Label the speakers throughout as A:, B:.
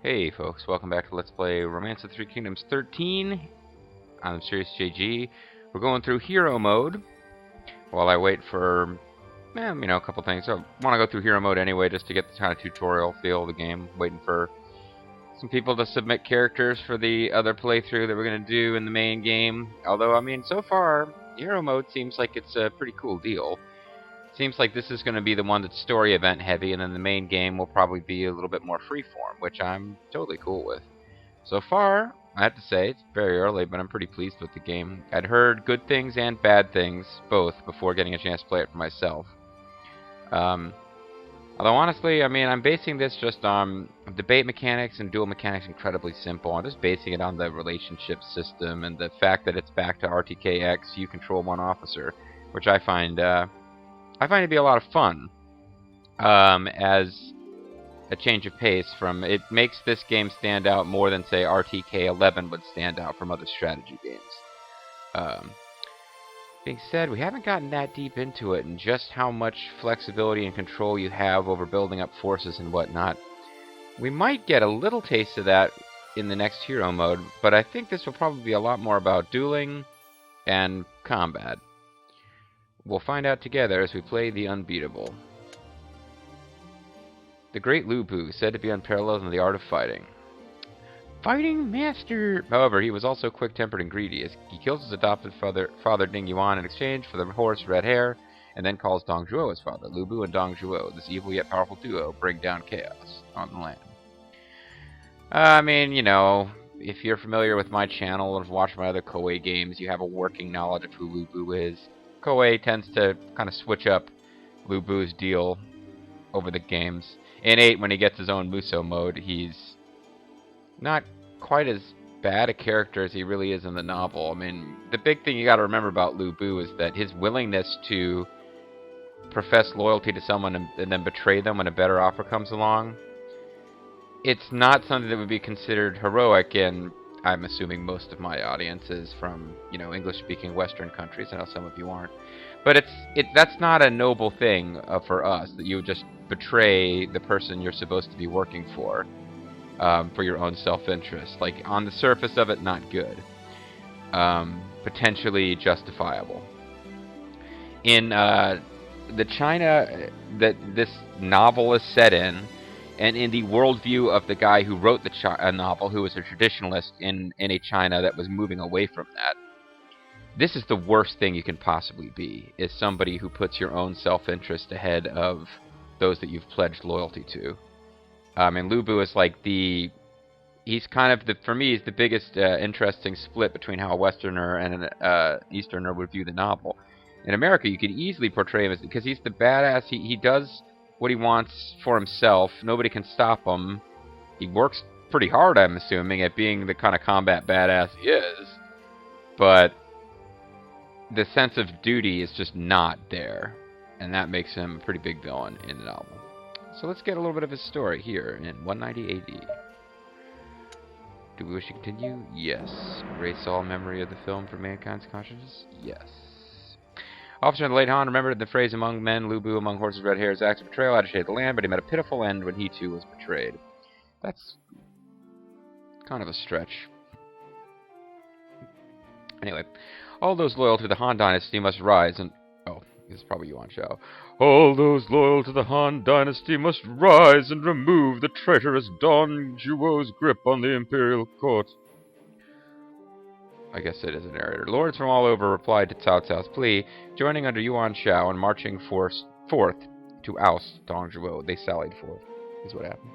A: Hey folks, welcome back to Let's Play Romance of the Three Kingdoms 13. I'm Serious JG. We're going through hero mode while I wait for, a couple things. I want to go through hero mode anyway just to get the kind of tutorial feel of the game. Waiting for some people to submit characters for the other playthrough that we're going to do in the main game. Although, so far, hero mode seems like it's a pretty cool deal. Seems like this is going to be the one that's story event heavy, and then the main game will probably be a little bit more freeform, which I'm totally cool with. So far, I have to say, it's very early, but I'm pretty pleased with the game. I'd heard good things and bad things, both, before getting a chance to play it for myself. Although honestly, I'm basing this just on debate mechanics and duel mechanics incredibly simple. I'm just basing it on the relationship system and the fact that it's back to RTKX, you control one officer, which I find it to be a lot of fun as a change of pace from... It makes this game stand out more than, say, RTK11 would stand out from other strategy games. Being said, we haven't gotten that deep into it and just how much flexibility and control you have over building up forces and whatnot. We might get a little taste of that in the next hero mode, but I think this will probably be a lot more about dueling and combat. We'll find out together as we play the Unbeatable. The great Lu Bu, said to be unparalleled in the art of fighting. Fighting master! However, he was also quick-tempered and greedy, as he kills his adopted father Ding Yuan in exchange for the horse Red Hair, and then calls Dong Zhuo his father. Lu Bu and Dong Zhuo, this evil yet powerful duo, bring down chaos on the land. If you're familiar with my channel or have watched my other Koei games, you have a working knowledge of who Lu Bu is. Koei tends to kind of switch up Lu Bu's deal over the games. In 8, when he gets his own Muso mode, he's not quite as bad a character as he really is in the novel. The big thing you gotta remember about Lu Bu is that his willingness to profess loyalty to someone and then betray them when a better offer comes along, it's not something that would be considered heroic in... I'm assuming most of my audience is from, English-speaking Western countries. I know some of you aren't. But that's not a noble thing for us, that you would just betray the person you're supposed to be working for your own self-interest. Like, on the surface of it, not good. Potentially justifiable. In the China that this novel is set in, and in the worldview of the guy who wrote the novel, who was a traditionalist in a China that was moving away from that, this is the worst thing you can possibly be, is somebody who puts your own self-interest ahead of those that you've pledged loyalty to. And Lu Bu is like he's kind of, for me, he's the biggest interesting split between how a Westerner and an Easterner would view the novel. In America, you could easily portray him as, because he's the badass, he does what he wants for himself. Nobody can stop him. He works pretty hard, I'm assuming, at being the kind of combat badass he is. But the sense of duty is just not there. And that makes him a pretty big villain in the novel. So let's get a little bit of his story here in 190 AD. Do we wish to continue? Yes. Erase all memory of the film from mankind's consciousness? Yes. Officer in the late Han remembered the phrase among men, Lu Bu among horses, red hairs, acts of betrayal, agitated the land, but he met a pitiful end when he too was betrayed. That's kind of a stretch. Anyway, all those loyal to the Han dynasty must rise and... Oh, this is probably Yuan Shao. All those loyal to the Han dynasty must rise and remove the traitorous Dong Zhuo's grip on the imperial court. I guess it is a narrator. Lords from all over replied to Cao Cao's plea, joining under Yuan Shao and marching forth to oust Dong Zhuo. They sallied forth, is what happened.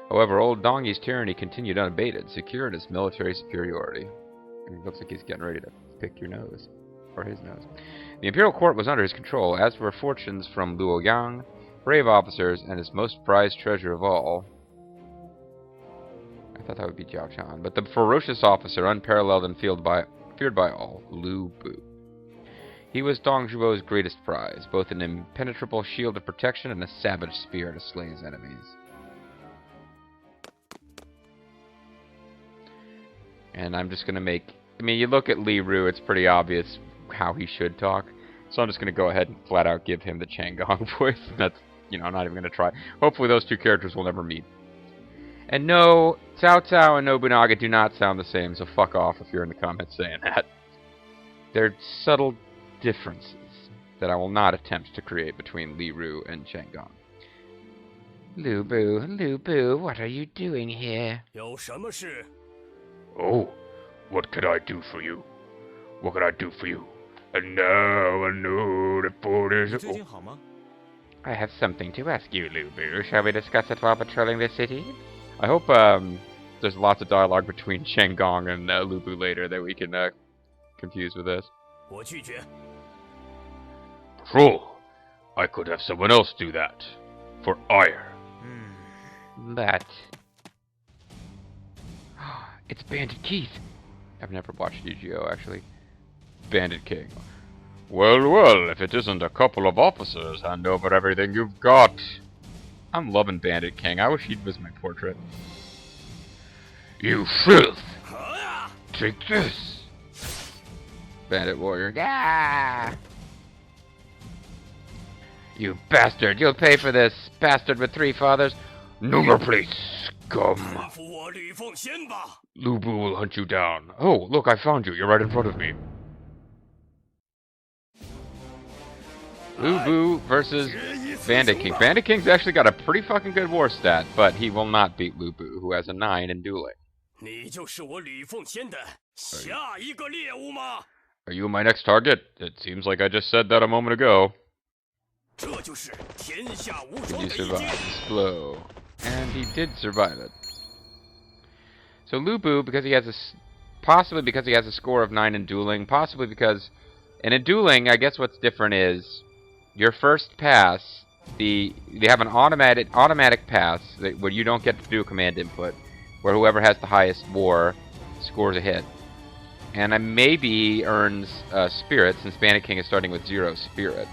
A: However, old Dong Yi's tyranny continued unabated, secure in his military superiority. And it looks like he's getting ready to pick your nose. Or his nose. The imperial court was under his control, as were fortunes from Luoyang, brave officers, and his most prized treasure of all. I thought that would be Jiao Chan, but the ferocious officer, unparalleled and feared by all, Lu Bu. He was Dong Zhuo's greatest prize, both an impenetrable shield of protection and a savage spear to slay his enemies. And I'm just going to make... you look at Li Ru, it's pretty obvious how he should talk. So I'm just going to go ahead and flat out give him the Changong voice. That's, I'm not even going to try. Hopefully those two characters will never meet. And no, Cao Cao and Nobunaga do not sound the same, so fuck off if you're in the comments saying that. They're subtle differences that I will not attempt to create between Li Ru and Chen Gong. Lu Bu, what are you doing here?
B: 有什么事？
C: Oh, what could I do for you? What could I do for you? And now I know the borders.
B: 你最近好吗？
A: I have something to ask you, Lu Bu. Shall we discuss it while patrolling the city? I hope there's lots of dialogue between Chen Gong and Lu Bu later that we can confuse with this.
B: 我拒绝。
C: Patrol. I could have someone else do that. For ire.
A: But it's Bandit Keith. I've never watched Yu-Gi-Oh! Actually. Bandit King.
C: Well, well, if it isn't a couple of officers, hand over everything you've got.
A: I'm loving Bandit King. I wish he was my portrait.
C: You filth!
B: 好呀！
C: Take this!
A: Bandit Warrior. Ah! You bastard! You'll pay for this, bastard with 3 fathers.
C: No more place, scum!
B: 服我吕奉先吧！
C: Lu Bu will hunt you down. Oh, look, I found you. You're right in front of me.
A: Lu Bu versus Bandit King. Bandit King's actually got a pretty fucking good war stat, but he will not beat Lu Bu, who has a 9 in dueling.
B: 你就是我吕奉先的下一个猎物吗？
C: Are you my next target? It seems like I just said that a moment ago.
B: 这就是天下无
A: Did
B: 双
A: you
B: 的一
A: survive
B: 击。
A: this blow? And he did survive it. So Lu Bu, because he has possibly because he has a score of 9 in dueling, possibly because, and in dueling, I guess what's different is your first pass. They have an automatic pass where you don't get to do a command input, where whoever has the highest war scores a hit, and maybe earns spirit, since Bandit King is starting with 0 spirit.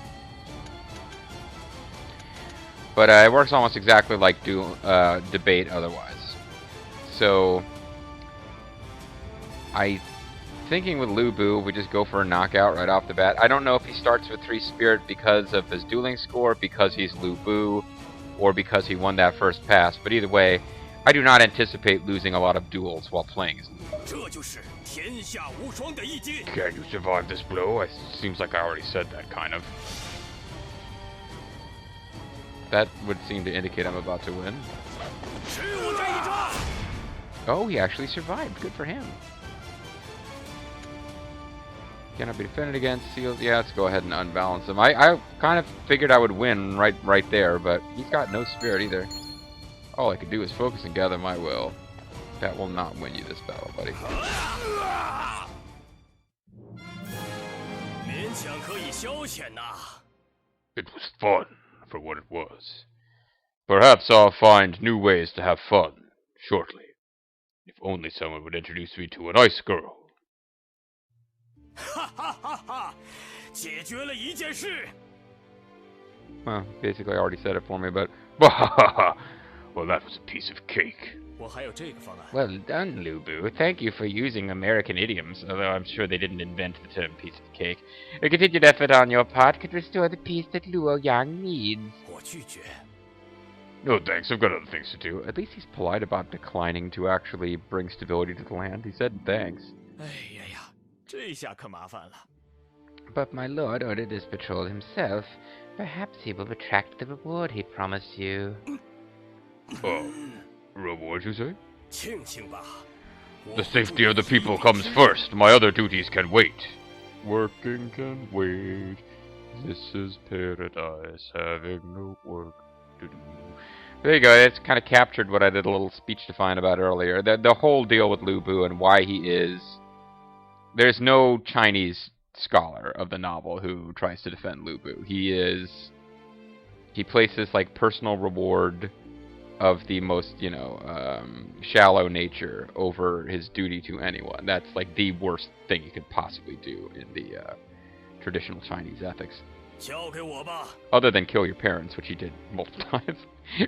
A: But it works almost exactly like debate otherwise. So, I'm thinking with Lu Bu, we just go for a knockout right off the bat. I don't know if he starts with 3 spirit because of his dueling score, because he's Lu Bu, or because he won that first pass. But either way, I do not anticipate losing a lot of duels while playing as Lu Bu.
B: 这就是天下无双的一击。
C: Can you survive this blow? Seems like I already said that, kind of.
A: That would seem to indicate I'm about to win.
B: 吃我这一招！
A: Oh, he actually survived. Good for him. Cannot be defended against. Sealed. Yeah, let's go ahead and unbalance him. I kind of figured I would win right there, but he's got no spirit either. All I could do is focus and gather my will. That will not win you this battle, buddy.
B: 勉强可以消遣呐。
C: It was fun, for what it was. Perhaps I'll find new ways to have fun, shortly. If only someone would introduce me to a nice girl.
B: 哈哈哈哈！解决了一件事。
A: Well, basically I already said it for me, but...
C: Well, that was a piece of cake.
B: 我还有这个方案。
A: Well done, Lu Bu. Thank you for using American idioms, although I'm sure they didn't invent the term piece of cake. A continued effort on your part could restore the peace that Luoyang needs.
B: 我拒绝。
C: No thanks, I've got other things to do.
A: At least he's polite about declining to actually bring stability to the land. He said thanks.
B: 哎呀呀，这下可麻烦了。
A: But my lord ordered this patrol himself. Perhaps he will retract the reward he promised you.
C: Oh, reward, you say?
B: 庆幸吧。
C: The safety of the people comes first. My other duties can wait. Working can wait. This is paradise, having no work to do.
A: There you go. It's kind of captured what I did a little speech define about earlier. The whole deal with Lu Bu and why he is... There's no Chinese scholar of the novel who tries to defend Lu Bu. He places like personal reward of the most, shallow nature over his duty to anyone. That's like the worst thing you could possibly do in the traditional Chinese ethics.
B: 交给我吧。
A: Other than kill your parents, which he did multiple times.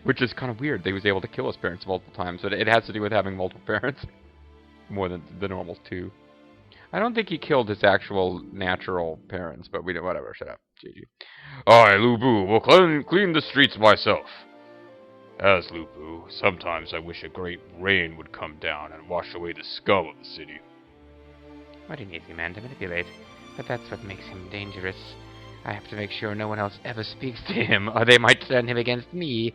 A: Which is kind of weird. They was able to kill his parents multiple times, but it has to do with having multiple parents. More than the normal 2. I don't think he killed his actual natural parents, but we don't. Whatever. Shut up, GG.
C: I, Lu Bu, will clean the streets myself. As Lupu, sometimes I wish a great rain would come down and wash away the scum of the city.
A: What an easy man to manipulate. But that's what makes him dangerous. I have to make sure no one else ever speaks to him, or they might turn him against me.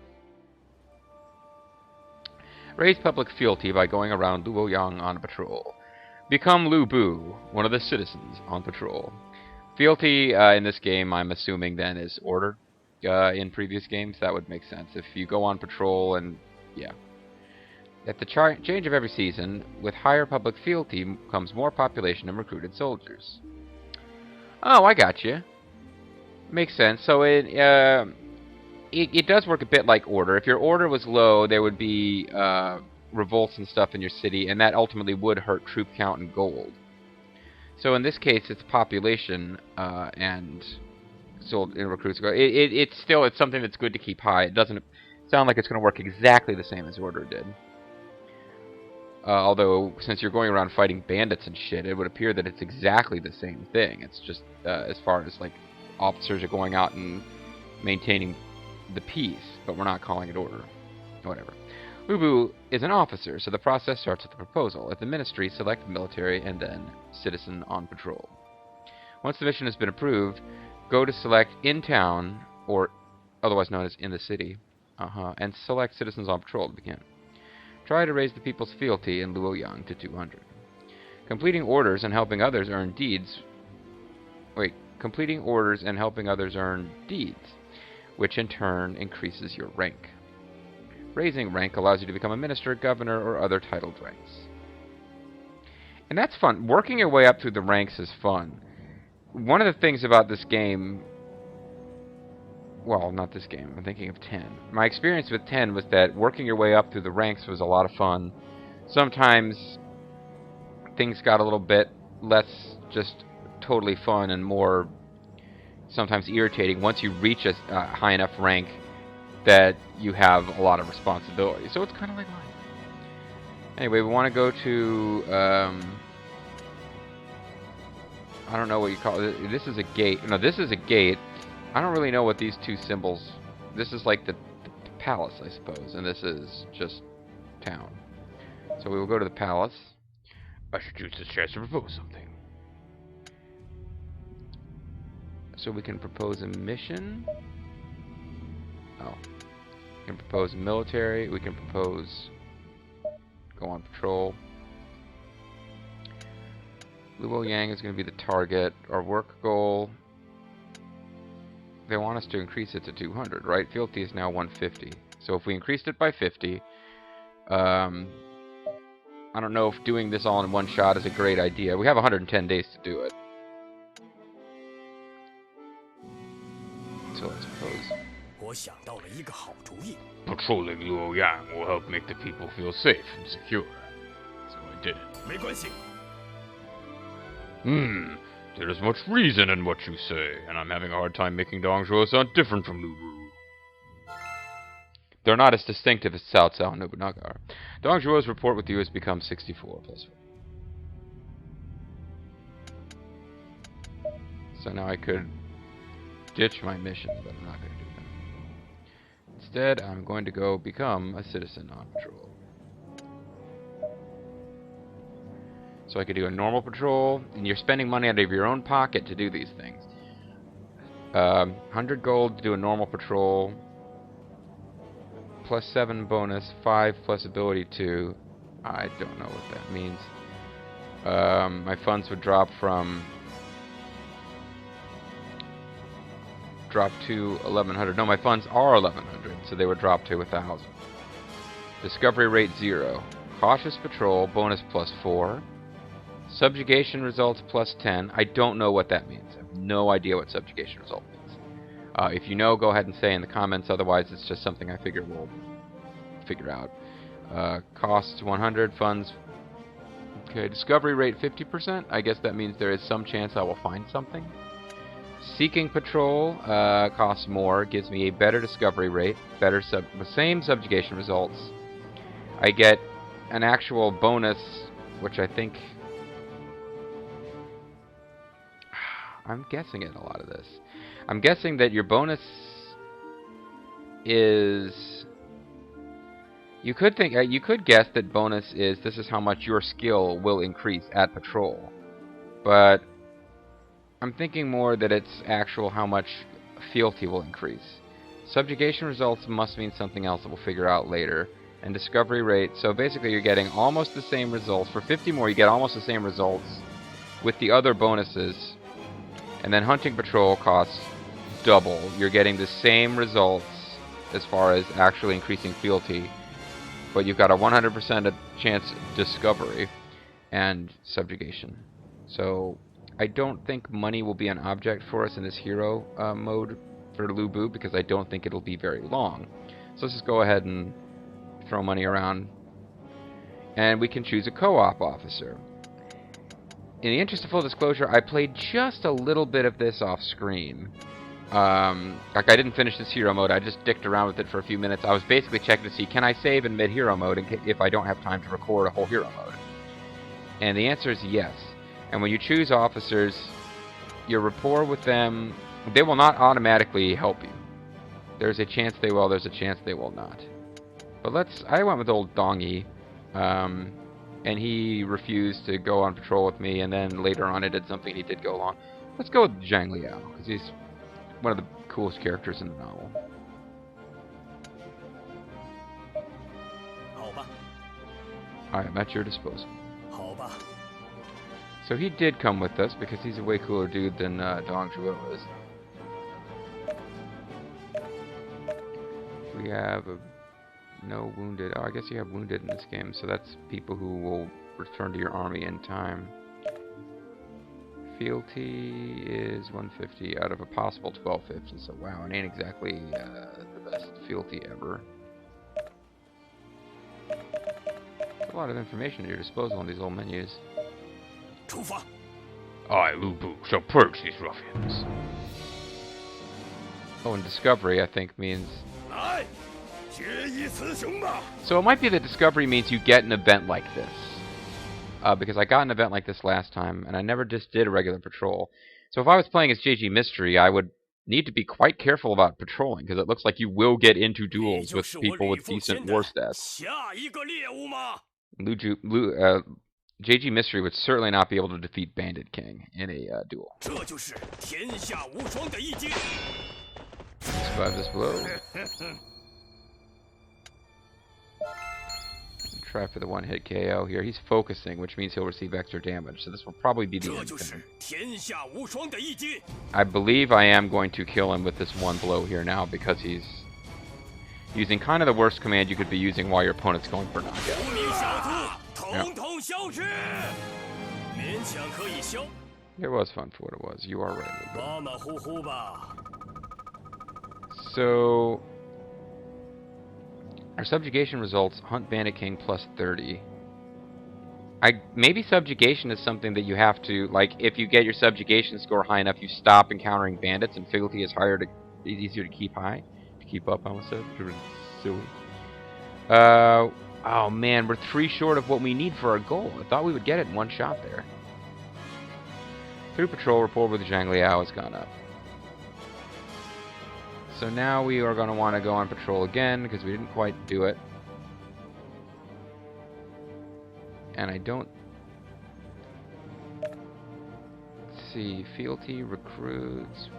A: Raise public fealty by going around Luoyang on patrol. Become Lu Bu, one of the citizens on patrol. Fealty in this game, I'm assuming then, is order. In previous games, that would make sense. If you go on patrol and, yeah. At the change of every season, with higher public fealty comes more population and recruited soldiers. Oh, I got you. Makes sense. So it does work a bit like order. If your order was low, there would be revolts and stuff in your city, and that ultimately would hurt troop count and gold. So in this case, it's population and recruits. It's something that's good to keep high. It doesn't sound like it's going to work exactly the same as order did. Although, since you're going around fighting bandits and shit, it would appear that it's exactly the same thing. It's just as far as like officers are going out and maintaining the peace, but we're not calling it order. Whatever. Lubu is an officer, so the process starts with the proposal. At the ministry, select military and then citizen on patrol. Once the mission has been approved, go to select in town, or otherwise known as in the city, and select citizens on patrol to begin. Try to raise the people's fealty in Luoyang to 200. Completing orders and helping others earn deeds. Completing orders and helping others earn deeds, which in turn increases your rank. Raising rank allows you to become a minister, governor, or other titled ranks. And that's fun. Working your way up through the ranks is fun. One of the things about this game... Well, not this game. I'm thinking of 10. My experience with 10 was that working your way up through the ranks was a lot of fun. Sometimes things got a little bit less just totally fun and more sometimes irritating once you reach a high enough rank that you have a lot of responsibility. So it's kind of like life. Anyway, we want to go to... I don't know what you call it. This is a gate. No, this is a gate. I don't really know what these two symbols... This is like the palace, I suppose. And this is just town. So we will go to the palace.
C: I should use this chance to propose something.
A: So we can propose a mission. Oh. We can propose military. We can propose... Go on patrol. Luoyang is going to be the target. Our work goal... They want us to increase it to 200, right? Fealty is now 150. So if we increased it by 50... I don't know if doing this all in one shot is a great idea. We have 110 days to do it. So let's propose.
C: Patrolling Luoyang will help make the people feel safe and secure. So I did it. There is much reason in what you say, and I'm having a hard time making Dongzhuo sound different from Lubu.
A: They're not as distinctive as Cao Cao and Nobunaga are. Dongzhuo's report with you has become 64 plus 4. So now I could ditch my missions, but I'm not going to do that. Instead, I'm going to go become a citizen on patrol. So I could do a normal patrol, and you're spending money out of your own pocket to do these things. 100 gold to do a normal patrol, plus 7 bonus, 5 plus ability 2. I don't know what that means. My funds would drop to 1100. No, my funds are 1100, so they would drop to 1000. Discovery rate 0. Cautious patrol, bonus plus 4. Subjugation results plus 10. I don't know what that means. I have no idea what subjugation result means. If you know, go ahead and say in the comments. Otherwise, it's just something I figure we'll figure out. Costs 100. Funds... Okay, discovery rate 50%. I guess that means there is some chance I will find something. Seeking patrol costs more. Gives me a better discovery rate. The same subjugation results. I get an actual bonus, which I think... I'm guessing at a lot of this. I'm guessing that your bonus is You could think, you could guess that bonus is this is how much your skill will increase at patrol, but I'm thinking more that it's actual how much fealty will increase. Subjugation results must mean something else that we'll figure out later. And discovery rate, so basically you're getting almost the same results. For 50 more, you get almost the same results with the other bonuses. And then hunting patrol costs double. You're getting the same results as far as actually increasing fealty, but you've got a 100% chance discovery and subjugation. So I don't think money will be an object for us in this hero mode for Lu Bu, because I don't think it'll be very long. So let's just go ahead and throw money around. And we can choose a co-op officer. In the interest of full disclosure, I played just a little bit of this off screen. Like, I didn't finish this hero mode, I just dicked around with it for a few minutes. I was basically checking to see, can I save in mid-hero mode if I don't have time to record a whole hero mode? And the answer is yes. And when you choose officers, your rapport with them, they will not automatically help you. There's a chance they will, there's a chance they will not. But I went with old Dongi, and he refused to go on patrol with me, and then later on it did something, he did go along. Let's go with Zhang Liao, because he's one of the coolest characters in the novel. I am at your disposal. So he did come with us, because he's a way cooler dude than Dong Zhuo is. We have no wounded. Oh, I guess you have wounded in this game, so that's people who will return to your army in time. Fealty is 150 out of a possible 1250, so wow, it ain't exactly the best fealty ever. There's a lot of information at your disposal on these little menus.
C: I, Lu Bu, shall purge these ruffians.
A: Oh, and discovery, I think, means... So it might be that discovery means you get an event like this. Because I got an event like this last time, and I never just did a regular patrol. So if I was playing as JG Mystery, I would need to be quite careful about patrolling, because it looks like you will get into duels with people with decent war stats. JG Mystery would certainly not be able to defeat Bandit King in a duel. Survive this blow. Try for the one-hit KO here. He's focusing, which means he'll receive extra damage, so this will probably be the end of him. I believe I am going to kill him with this one blow here now, because he's using kind of the worst command you could be using while your opponent's going for knockout. Yeah. It was fun for what it was. You are right. So... our subjugation results, hunt Bandit King plus 30. Maybe subjugation is something that you have to, like, if you get your subjugation score high enough, you stop encountering bandits, and fealty is easier to keep high. To keep up, I almost said. Silly. Oh man, we're 3 short of what we need for our goal. I thought we would get it in one shot there. Through patrol, rapport with Zhang Liao has gone up. So now we are going to want to go on patrol again, because we didn't quite do it. And I don't... Let's see, fealty, recruits...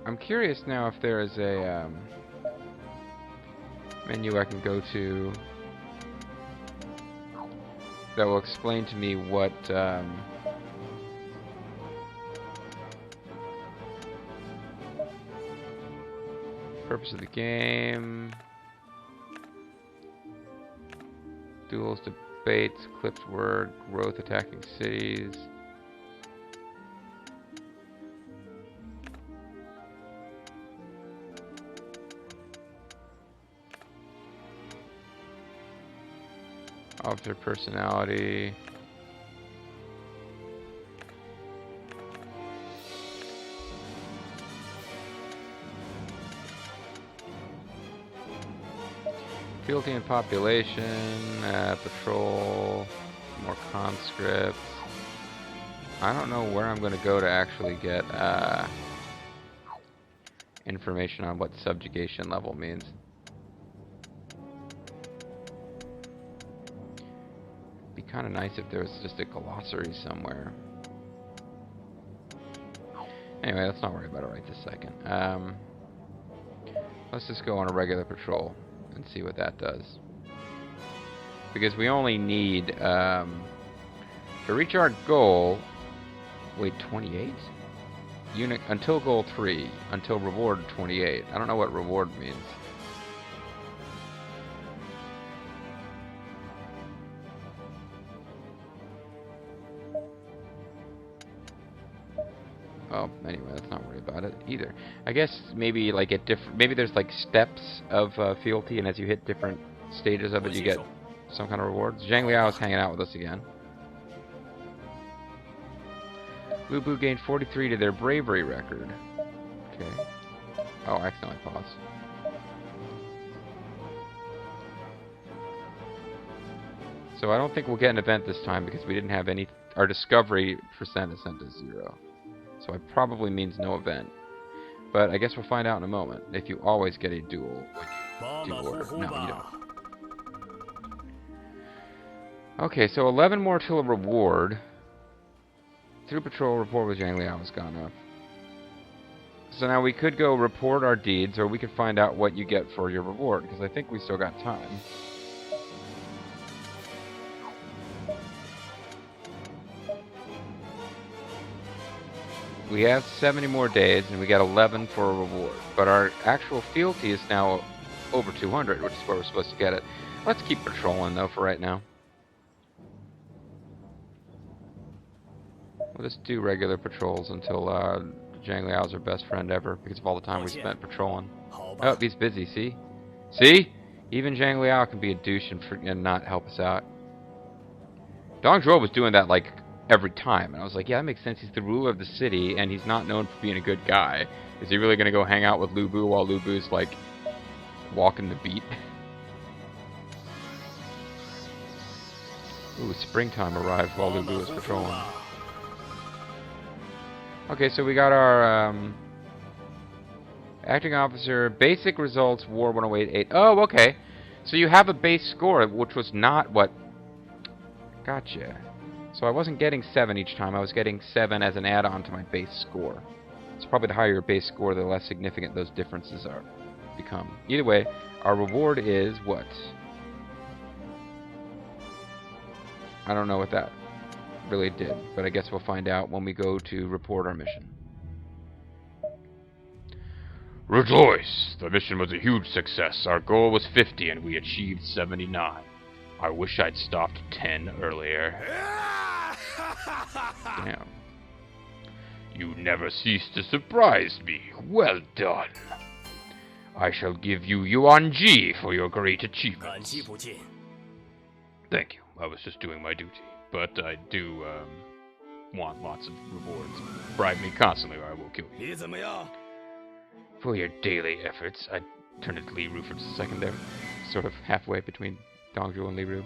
A: I'm curious now if there is a menu I can go to that will explain to me what... purpose of the game, duels, debates, clipped word, growth, attacking cities. Officer personality. Fealty and population, patrol, more conscripts. I don't know where I'm going to go to actually get information on what subjugation level means. Be kind of nice if there was just a glossary somewhere. Anyway, let's not worry about it right this second. Let's just go on a regular patrol and see what that does. Because we only need, to reach our goal, wait, 28? Unit, until goal 3, until reward 28. I don't know what reward means. Oh, anyway, let's not worry about it either. I guess maybe like at different, maybe there's like steps of fealty, and as you hit different stages of it, you get some kind of rewards. Zhang Liao is hanging out with us again. Lu Bu gained 43 to their bravery record. Okay. Oh, I accidentally paused. So I don't think we'll get an event this time because we didn't have any. Our discovery percent is set to 0. So it probably means no event. But I guess we'll find out in a moment if you always get a duel when you do order. No, you don't. Okay, so 11 more till a reward. Through patrol, report with Zhang Liao has gone up. So now we could go report our deeds, or we could find out what you get for your reward, because I think we still got time. We have 70 more days, and we got 11 for a reward. But our actual fealty is now over 200, which is where we're supposed to get it. Let's keep patrolling, though, for right now. We'll just do regular patrols until Zhang Liao's our best friend ever, because of all the time we spent patrolling. Oh, he's busy, see? See? Even Zhang Liao can be a douche and not help us out. Dong Zhuo was doing that, like, every time. And I was like, yeah, that makes sense. He's the ruler of the city, and he's not known for being a good guy. Is he really going to go hang out with Lu Bu while Lu Bu's, like, walking the beat? Ooh, springtime arrived while Lu Bu was patrolling. Okay, so we got our, acting officer, basic results, War 1088. Oh, okay. So you have a base score, which was not what... Gotcha. So I wasn't getting 7 each time, I was getting 7 as an add-on to my base score. So probably the higher your base score, the less significant those differences are become. Either way, our reward is what? I don't know what that really did, but I guess we'll find out when we go to report our mission.
C: Rejoice! The mission was a huge success. Our goal was 50 and we achieved 79. I wish I'd stopped 10 earlier.
A: Damn.
C: You never cease to surprise me. Well done. I shall give you Yuan Ji for your great achievements. Thank you. I was just doing my duty. But I do want lots of rewards. Bribe me constantly or I will kill you. For your daily efforts, I turned it to Li Ru for just a second there. Sort of halfway between Dongzhuo and Li Ru.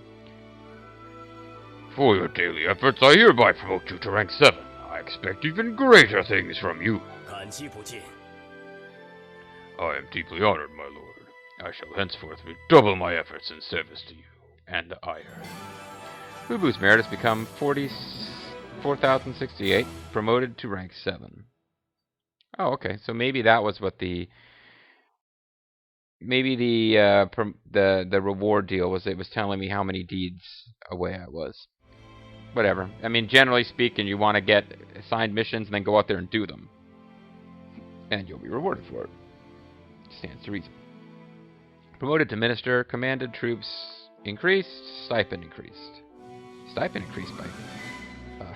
C: For your daily efforts, I hereby promote you to rank 7. I expect even greater things from you. I am deeply honored, my lord. I shall henceforth redouble my efforts in service to you and the ire.
A: Lu Bu's merit has become 44,068, promoted to rank 7. Oh, okay. So maybe that was what the... Maybe the reward deal was. It was telling me how many deeds away I was. Whatever. I mean, generally speaking, you want to get assigned missions and then go out there and do them. And you'll be rewarded for it. Stands to reason. Promoted to minister, commanded troops increased, stipend increased. Stipend increased by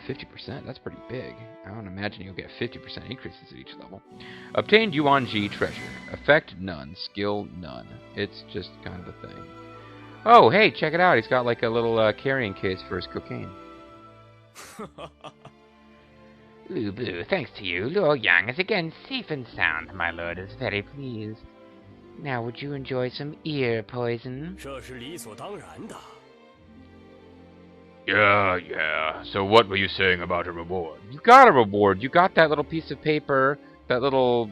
A: 50%. That's pretty big. I don't imagine you'll get 50% increases at each level. Obtained Yuan Ji treasure. Effect none. Skill none. It's just kind of a thing. Oh, hey, check it out. He's got like a little carrying case for his cocaine.
D: Lu Bu, thanks to you, Luoyang is again safe and sound. My lord is very pleased. Now would you enjoy some ear poison?
C: Yeah. So what were you saying about a reward?
A: You got a reward. You got that little piece of paper, that little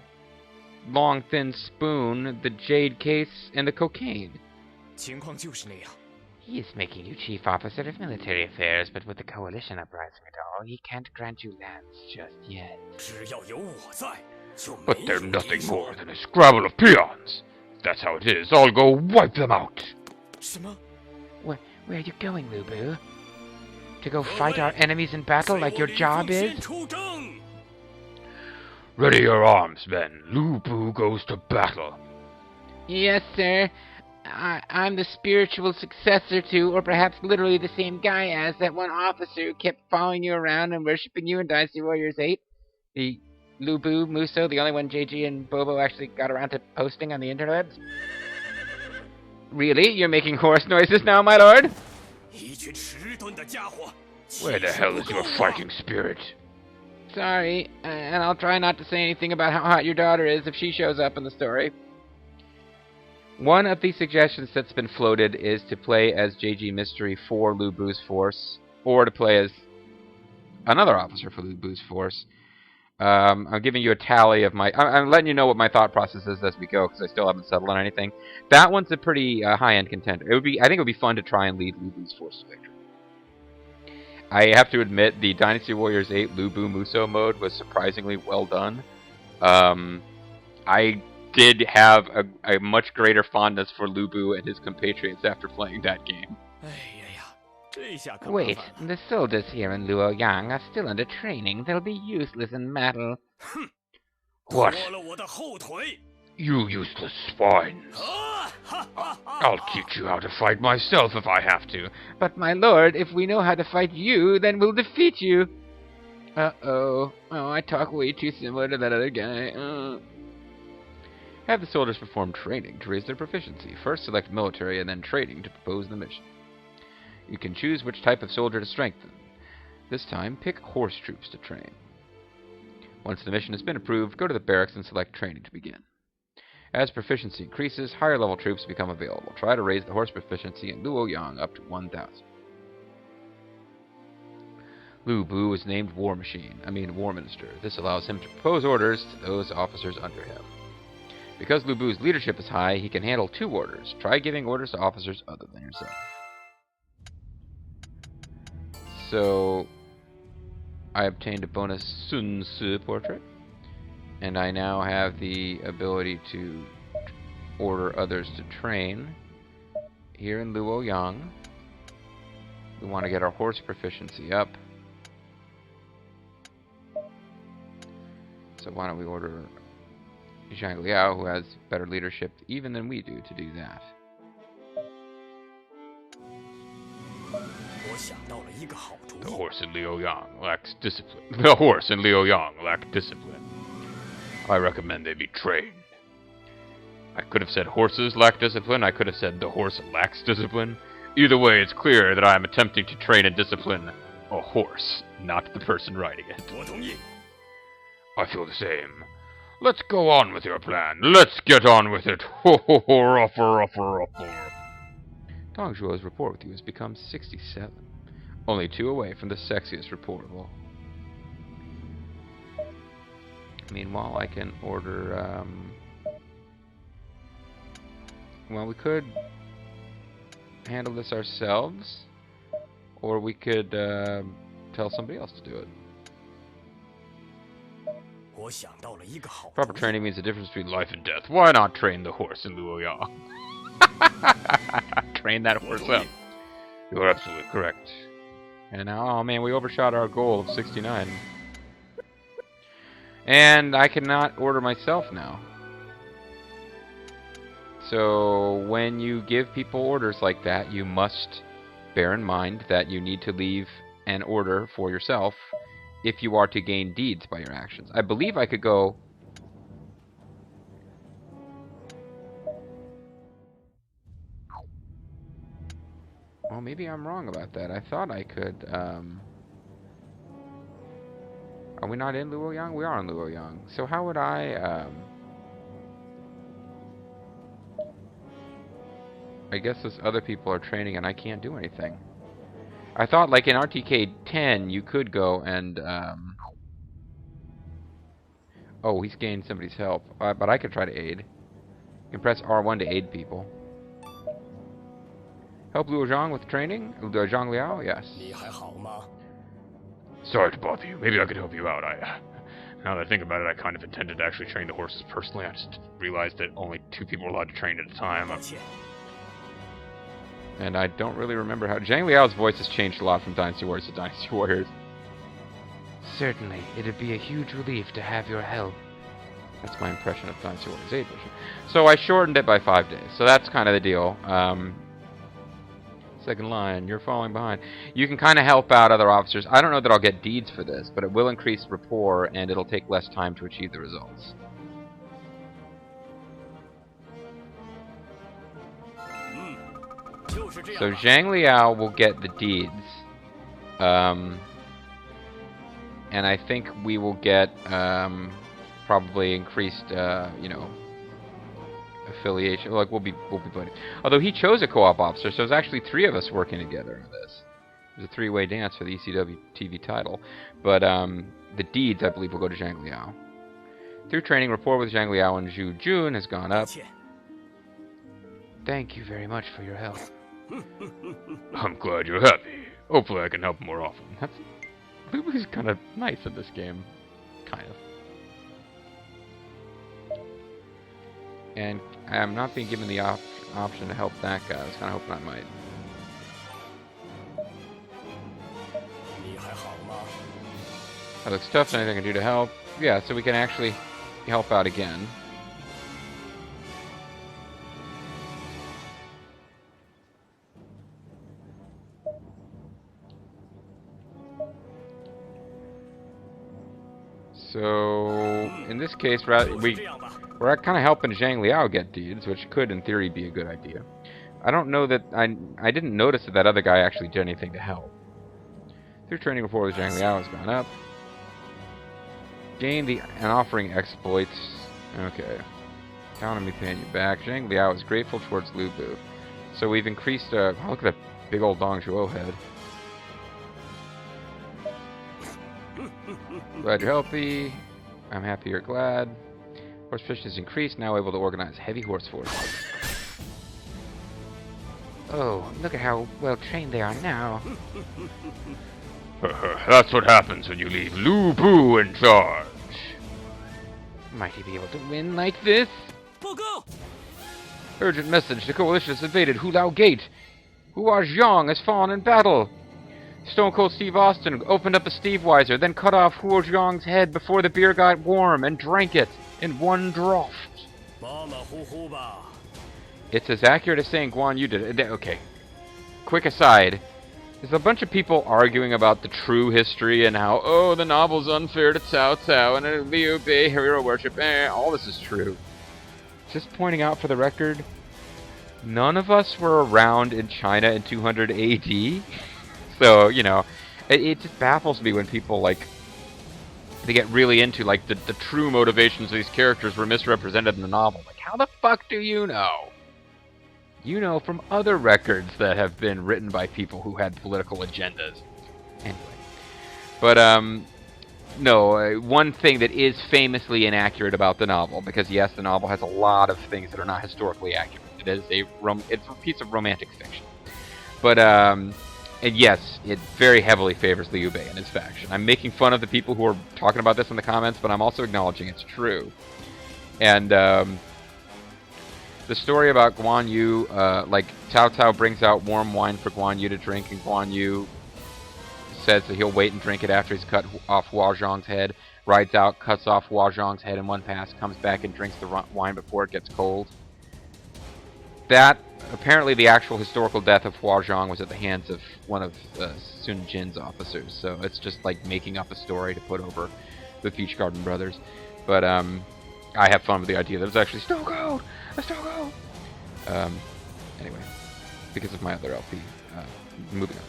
A: long, thin spoon, the jade case, and the cocaine.
B: 情况就是那样。
D: He is making you chief officer of military affairs, but with the coalition uprising and all, he can't grant you lands just yet.
B: 只要有我在，就
C: But
B: 没
C: they're
B: 有敌
C: nothing
B: 手。
C: more than a scrabble of peons. That's how it is. I'll go wipe them out.
B: 什么？
D: Where are you going, Lubu? To go fight our enemies in battle like your job
B: 随我李凤仙
D: is?
B: 出征。
C: Ready your arms, men. Lu Bu goes to battle.
D: Yes, sir. I'm the spiritual successor to, or perhaps literally the same guy as, that one officer who kept following you around and worshipping you in Dynasty Warriors 8. The Lubu Muso, the only one JG and Bobo actually got around to posting on the interwebs. Really? You're making horse noises now, my lord?
B: 一群迟钝的家伙。
C: Where the hell is your
B: 气势不够啊
C: fighting spirit?
D: Sorry, and I'll try not to say anything about how hot your daughter is if she shows up in the story.
A: One of the suggestions that's been floated is to play as JG Mystery for Lubu's force, or to play as another officer for Lubu's force. I'm giving you a tally of my... I'm letting you know what my thought process is as we go, because I still haven't settled on anything. That one's a pretty high-end contender. I think it would be fun to try and lead Lubu's force to victory. I have to admit, the Dynasty Warriors 8 Lubu Muso mode was surprisingly well done. I did have a much greater fondness for Lubu and his compatriots after playing that game.
B: 哎呀呀，这下可麻
D: Wait,
B: 烦了。
D: the soldiers here in Luoyang are still under training. They'll be useless in battle.
C: What?
B: 拖了我的后腿。
C: You useless swines.
B: 啊哈哈哈！
C: I'll teach you how to fight myself if I have to.
D: But my lord, if we know how to fight you, then we'll defeat you. Uh-oh. Oh, I talk way too similar to that other guy.
A: Have the soldiers perform training to raise their proficiency. First select military and then training to propose the mission. You can choose which type of soldier to strengthen. This time, pick horse troops to train. Once the mission has been approved, go to the barracks and select training to begin. As proficiency increases, higher level troops become available. Try to raise the horse proficiency in Luoyang up to 1,000. Lu Bu is named War Minister. This allows him to propose orders to those officers under him. Because Lu Bu's leadership is high, he can handle 2 orders. Try giving orders to officers other than yourself. So, I obtained a bonus Sun Tzu portrait. And I now have the ability to order others to train. Here in Luoyang, we want to get our horse proficiency up. So why don't we order Zhang Liao, who has better leadership even than we do, to do that.
B: 我想到了一个好主
C: The
B: 意。
C: horse in Luoyang lacks discipline. The horse in Luoyang lack discipline. I recommend they be trained. I could have said horses lack discipline. I could have said the horse lacks discipline. Either way, it's clear that I am attempting to train and discipline a horse, not the person riding it.
B: 我同意。
C: I feel the same. Let's go on with your plan. Let's get on with it. Ho ho ho, ruffer, ruffer, ruffer.
A: Dong Zhuo's rapport with you has become 67. Only 2 away from the sexiest rapport of all. Meanwhile, I can order, well, we could handle this ourselves, or we could tell somebody else to do it.
B: 我想到了一个好主
A: Proper
B: 意。
A: training means the difference between life
C: Life and death. Why not train the horse in Luoyang?
A: train that horse up.
C: You're absolutely correct.
A: And now, oh man, we overshot our goal of 69. And I cannot order myself now. So when you give people orders like that, you must bear in mind that you need to leave an order for yourself if you are to gain deeds by your actions. I believe I could go... Well, maybe I'm wrong about that. I thought I could, Are we not in Luoyang? We are in Luoyang. So how would I guess those other people are training and I can't do anything. I thought, like in RTK 10, you could go and, Oh, he's gained somebody's help. But I could try to aid. You can press R1 to aid people. Help Luoyang with training? Zhang Liao? Yes.
C: Sorry to bother you. Maybe I could help you out. Now that I think about it, I kind of intended to actually train the horses personally. I just realized that only 2 people were allowed to train at a time.
A: And I don't really remember how... Zhang Liao's voice has changed a lot from Dynasty Warriors to Dynasty Warriors.
D: Certainly, it'd be a huge relief to have your help.
A: That's my impression of Dynasty Warriors 8 version. So I shortened it by 5 days. So that's kind of the deal. Second line, you're falling behind. You can kind of help out other officers. I don't know that I'll get deeds for this, but it will increase rapport, and it'll take less time to achieve the results. So Zhang Liao will get the deeds. And I think we will get probably increased, you know, affiliation. Like we'll be playing. Although he chose a co-op officer, so it's actually 3 of us working together on this. It was a 3-way dance for the ECW TV title. But the deeds, I believe, will go to Zhang Liao. Through training, rapport with Zhang Liao and Zhu Jun has gone up.
D: Thank you very much for your help.
C: I'm glad you're happy. Hopefully I can help more often.
A: Lubu's kind of nice in this game. Kind of. And I'm not being given the option to help that guy. I was kind of hoping I might. That looks tough. Anything I can do to help? Yeah, so we can actually help out again. So, in this case, we're kind of helping Zhang Liao get deeds, which could, in theory, be a good idea. I don't know that... I didn't notice that other guy actually did anything to help. Through training rapport with Zhang Liao has gone up. Gain an offering exploits. Okay. Count on me paying you back. Zhang Liao is grateful towards Lubu. So we've increased... oh, look at that big old Dong Zhuo head. Glad you're healthy. I'm happy you're glad. Horse fishing has increased, now able to organize heavy horse forces.
D: Oh, look at how well trained they are now.
C: That's what happens when you leave Lu Bu in charge.
D: Might he be able to win like this?
A: Urgent message, the coalition has invaded Hulao Gate. Hua Zhang has fallen in battle. Stone Cold Steve Austin opened up a Steve Weiser, then cut off Hua Zhang's head before the beer got warm and drank it in one draught. It's as accurate as saying Guan Yu did it. Okay. Quick aside. There's a bunch of people arguing about the true history and how, oh, the novel's unfair to Cao Cao and Liu Bei hero worship. All this is true. Just pointing out for the record, none of us were around in China in 200 AD. So, you know, it just baffles me when people, like, they get really into, like, the true motivations of these characters were misrepresented in the novel. Like, how the fuck do you know? You know from other records that have been written by people who had political agendas. Anyway. But, no, one thing that is famously inaccurate about the novel, because, yes, the novel has a lot of things that are not historically accurate. It's a piece of romantic fiction. But, and yes, it very heavily favors Liu Bei and his faction. I'm making fun of the people who are talking about this in the comments, but I'm also acknowledging it's true. And the story about Guan Yu, like Cao Cao brings out warm wine for Guan Yu to drink, and Guan Yu says that he'll wait and drink it after he's cut off Hua Zhang's head, rides out, cuts off Hua Zhang's head in one pass, comes back and drinks the wine before it gets cold. That, apparently the actual historical death of Hua Zhang was at the hands of one of Sun Jin's officers, so it's just like making up a story to put over the Peach Garden brothers. But I have fun with the idea that it's actually Stone Cold! A Stone Cold! Anyway, because of my other LP. Moving on.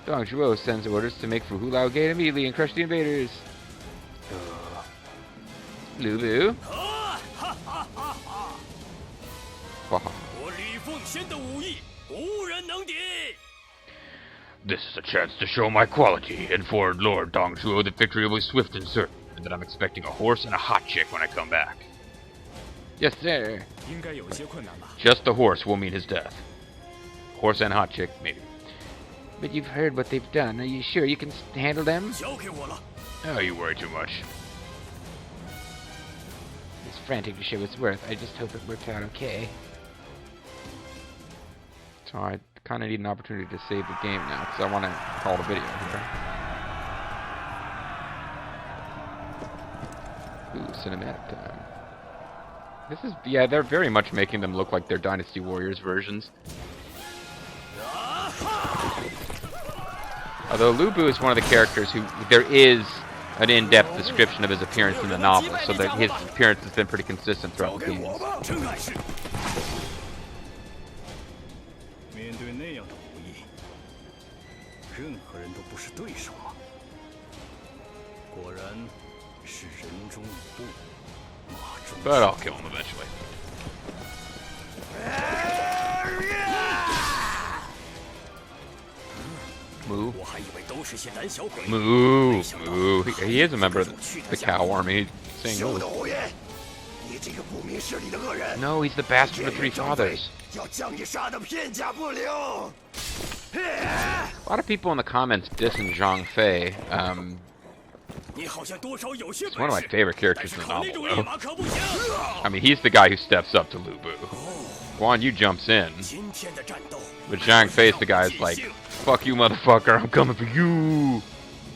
A: Dong Zhuo sends orders to make for Hulao Gate immediately and crush the invaders. Lulu?
C: This is a chance to show my quality, and for Lord Dong Zhuo that victory will be swift and certain. and that I'm expecting a horse and a hot chick when I come back.
A: Yes, sir.
B: 应该有些困难吧？
C: Just the horse will mean his death. Horse and hot chick, maybe.
D: But you've heard what they've done. Are you sure you can handle them?
B: 交给我了。
C: Oh, you worry too much.
D: It's frantic to show its worth. I just hope it worked out okay.
A: So I kind of need an opportunity to save the game now, because I want to call it a video here. Ooh, cinematic time. This is, yeah, they're very much making them look like they're Dynasty Warriors versions. Although Lu Bu is one of the characters who, there is an in-depth description of his appearance in the novel, so that his appearance has been pretty consistent throughout the games.
B: 陈干事。面对那样的武艺，任何人都不是对手啊！果然是人中一部，马中。
C: But I'll kill him eventually.
A: Moo.
B: 我还以为都是些胆小鬼。
A: Moo. Moo. He is a member of the cow army. Saying
E: 小
A: moo.
E: 的侯爷，你这个不明事理的恶人，
A: No, he's the bastard of three fathers.
E: 要将你杀得片甲不留。
A: A lot of people in the comments dissing Zhang Fei.
B: 你好像多少有些
A: He's one of my favorite characters in the
B: 考虑
A: novel,
B: 主义
A: though.
B: 马可不行。
A: I mean, he's the guy who steps up to Lu Bu. Guan Yu jumps in,
B: 今天的战斗，
A: but Zhang Fei's the guy who's like, "Fuck you, motherfucker! I'm coming for you!"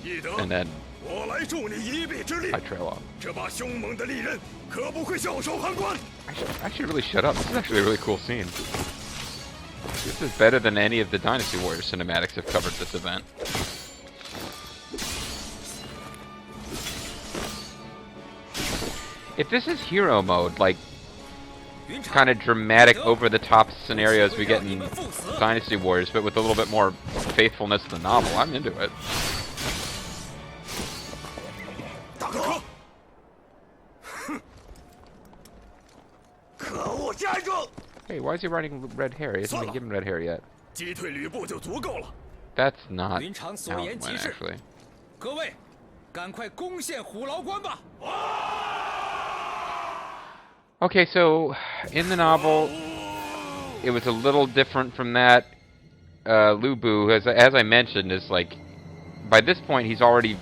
B: 翼德，
A: And then
B: 我来助你一臂之力
A: I。trail off.
B: 这把凶猛的利刃可不会袖手旁观。
A: I should really shut up. This is actually a really cool scene. This is better than any of the Dynasty Warriors cinematics have covered this event. If this is hero mode, like kind of dramatic, over-the-top scenarios we get in Dynasty Warriors, but with a little bit more faithfulness to the novel, I'm into it.
E: 大哥，可恶，站住！
A: Hey, why is he riding red hair? He hasn't been given red hair yet.
B: 击退吕布就足够了。
A: That's not
F: 云长所
A: how
F: 言
A: it
F: 极
A: went,
F: 是。
A: actually.
F: 各位，赶快攻陷虎牢关吧！
A: Okay, so in the novel, it was a little different from that. Lu Bu, as I mentioned, is like, by this point he's already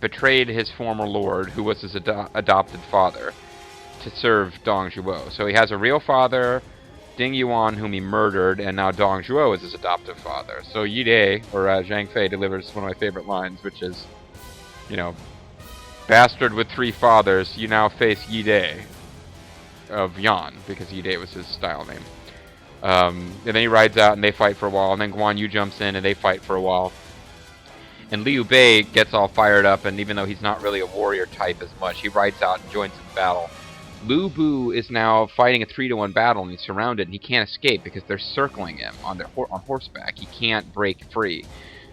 A: betrayed his former lord, who was his adopted father, to serve Dong Zhuo. So he has a real father, Ding Yuan, whom he murdered, and now Dong Zhuo is his adoptive father. So Yi Dai, or Zhang Fei, delivers one of my favorite lines, which is, you know, bastard with three fathers, you now face Yi Dai of Yan, because Yi Dai was his style name. And then he rides out and they fight for a while, and then Guan Yu jumps in and they fight for a while. And Liu Bei gets all fired up, and even though he's not really a warrior type as much, he rides out and joins in the battle. Lu Bu is now fighting a 3-to-1 battle, and he's surrounded, and he can't escape because they're circling him on horseback. He can't break free.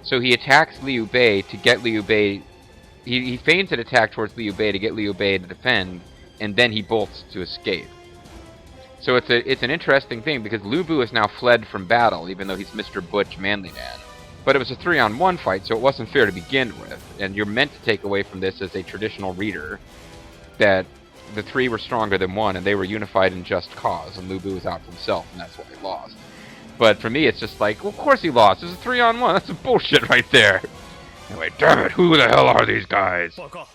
A: So he attacks Liu Bei to get Liu Bei... He feigns an attack towards Liu Bei to get Liu Bei to defend, and then he bolts to escape. So it's an interesting thing, because Lu Bu has now fled from battle, even though he's Mr. Butch Manly Man. But it was a 3-on-1 fight, so it wasn't fair to begin with. And you're meant to take away from this as a traditional reader that the three were stronger than one, and they were unified in just cause, and Lu Bu was out for himself, and that's why he lost. But for me, it's just like, well, of course he lost. It was a 3-on-1. That's some bullshit right there. Anyway, damn it, who the hell are these guys?
B: 报告，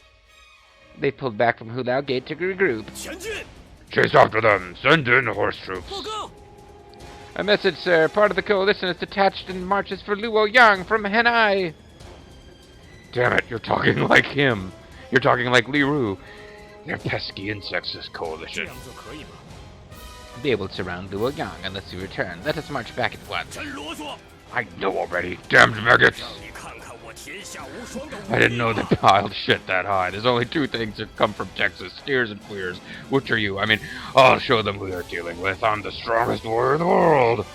D: They pulled back from Hulao Gate to regroup.
B: 前进！
C: Chase after them. Send in horse troops.
B: 报告，
D: A message, sir. Part of the coalition is detached and marches for Luoyang from Henai.
C: Damn it, you're talking like him. You're talking like Li Ru. They're pesky insects, this
B: 这
C: coalition.
B: 样做可以吗？
D: They will surround Luoyang unless you return. Let us march back at once.
B: 真啰嗦！
C: I know already. Damned maggots.
B: 让你看看我天下无双的武
C: I
B: 艺
C: didn't know they piled shit that high. There's only two things that come from Texas, steers and queers. Which are you? I mean, I'll show them who they're dealing with. I'm the strongest warrior in the world.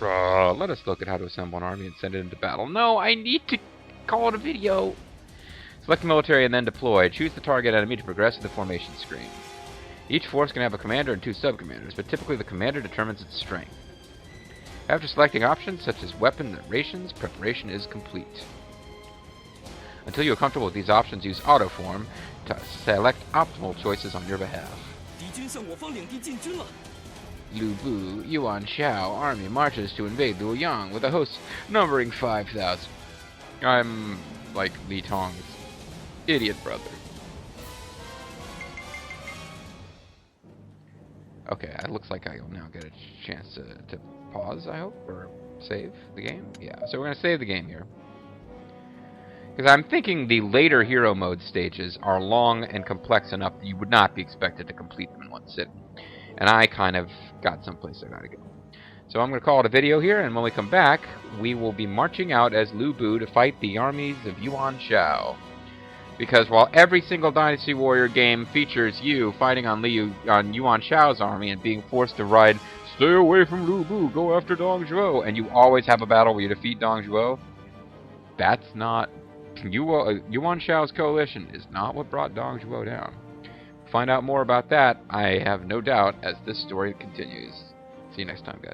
A: Let us look at how to assemble an army and send it into battle. No, I need to call it a video. Select military and then deploy. Choose the target enemy to progress to the formation screen. Each force can have a commander and two sub-commanders, but typically the commander determines its strength. After selecting options such as weapon and rations, preparation is complete. Until you are comfortable with these options, use autoform to select optimal choices on your behalf.
B: 敌军向我方领地进军了。
A: Lu Bu, Yuan Shao army marches to invade Luoyang with a host numbering 5,000. I'm like Li Tong's idiot brother. Okay, it looks like I will now get a chance to pause, I hope, or save the game. Yeah, so we're going to save the game here. Because I'm thinking the later hero mode stages are long and complex enough that you would not be expected to complete them in one sitting. And I kind of got someplace I gotta go. So I'm going to call it a video here, and when we come back, we will be marching out as Lu Bu to fight the armies of Yuan Shao. Because while every single Dynasty Warrior game features you fighting on Yuan Shao's army and being forced to ride, stay away from Lu Bu, go after Dong Zhuo, and you always have a battle where you defeat Dong Zhuo, that's not... Yuan Shao's coalition is not what brought Dong Zhuo down. Find out more about that, I have no doubt, as this story continues. See you next time, guys.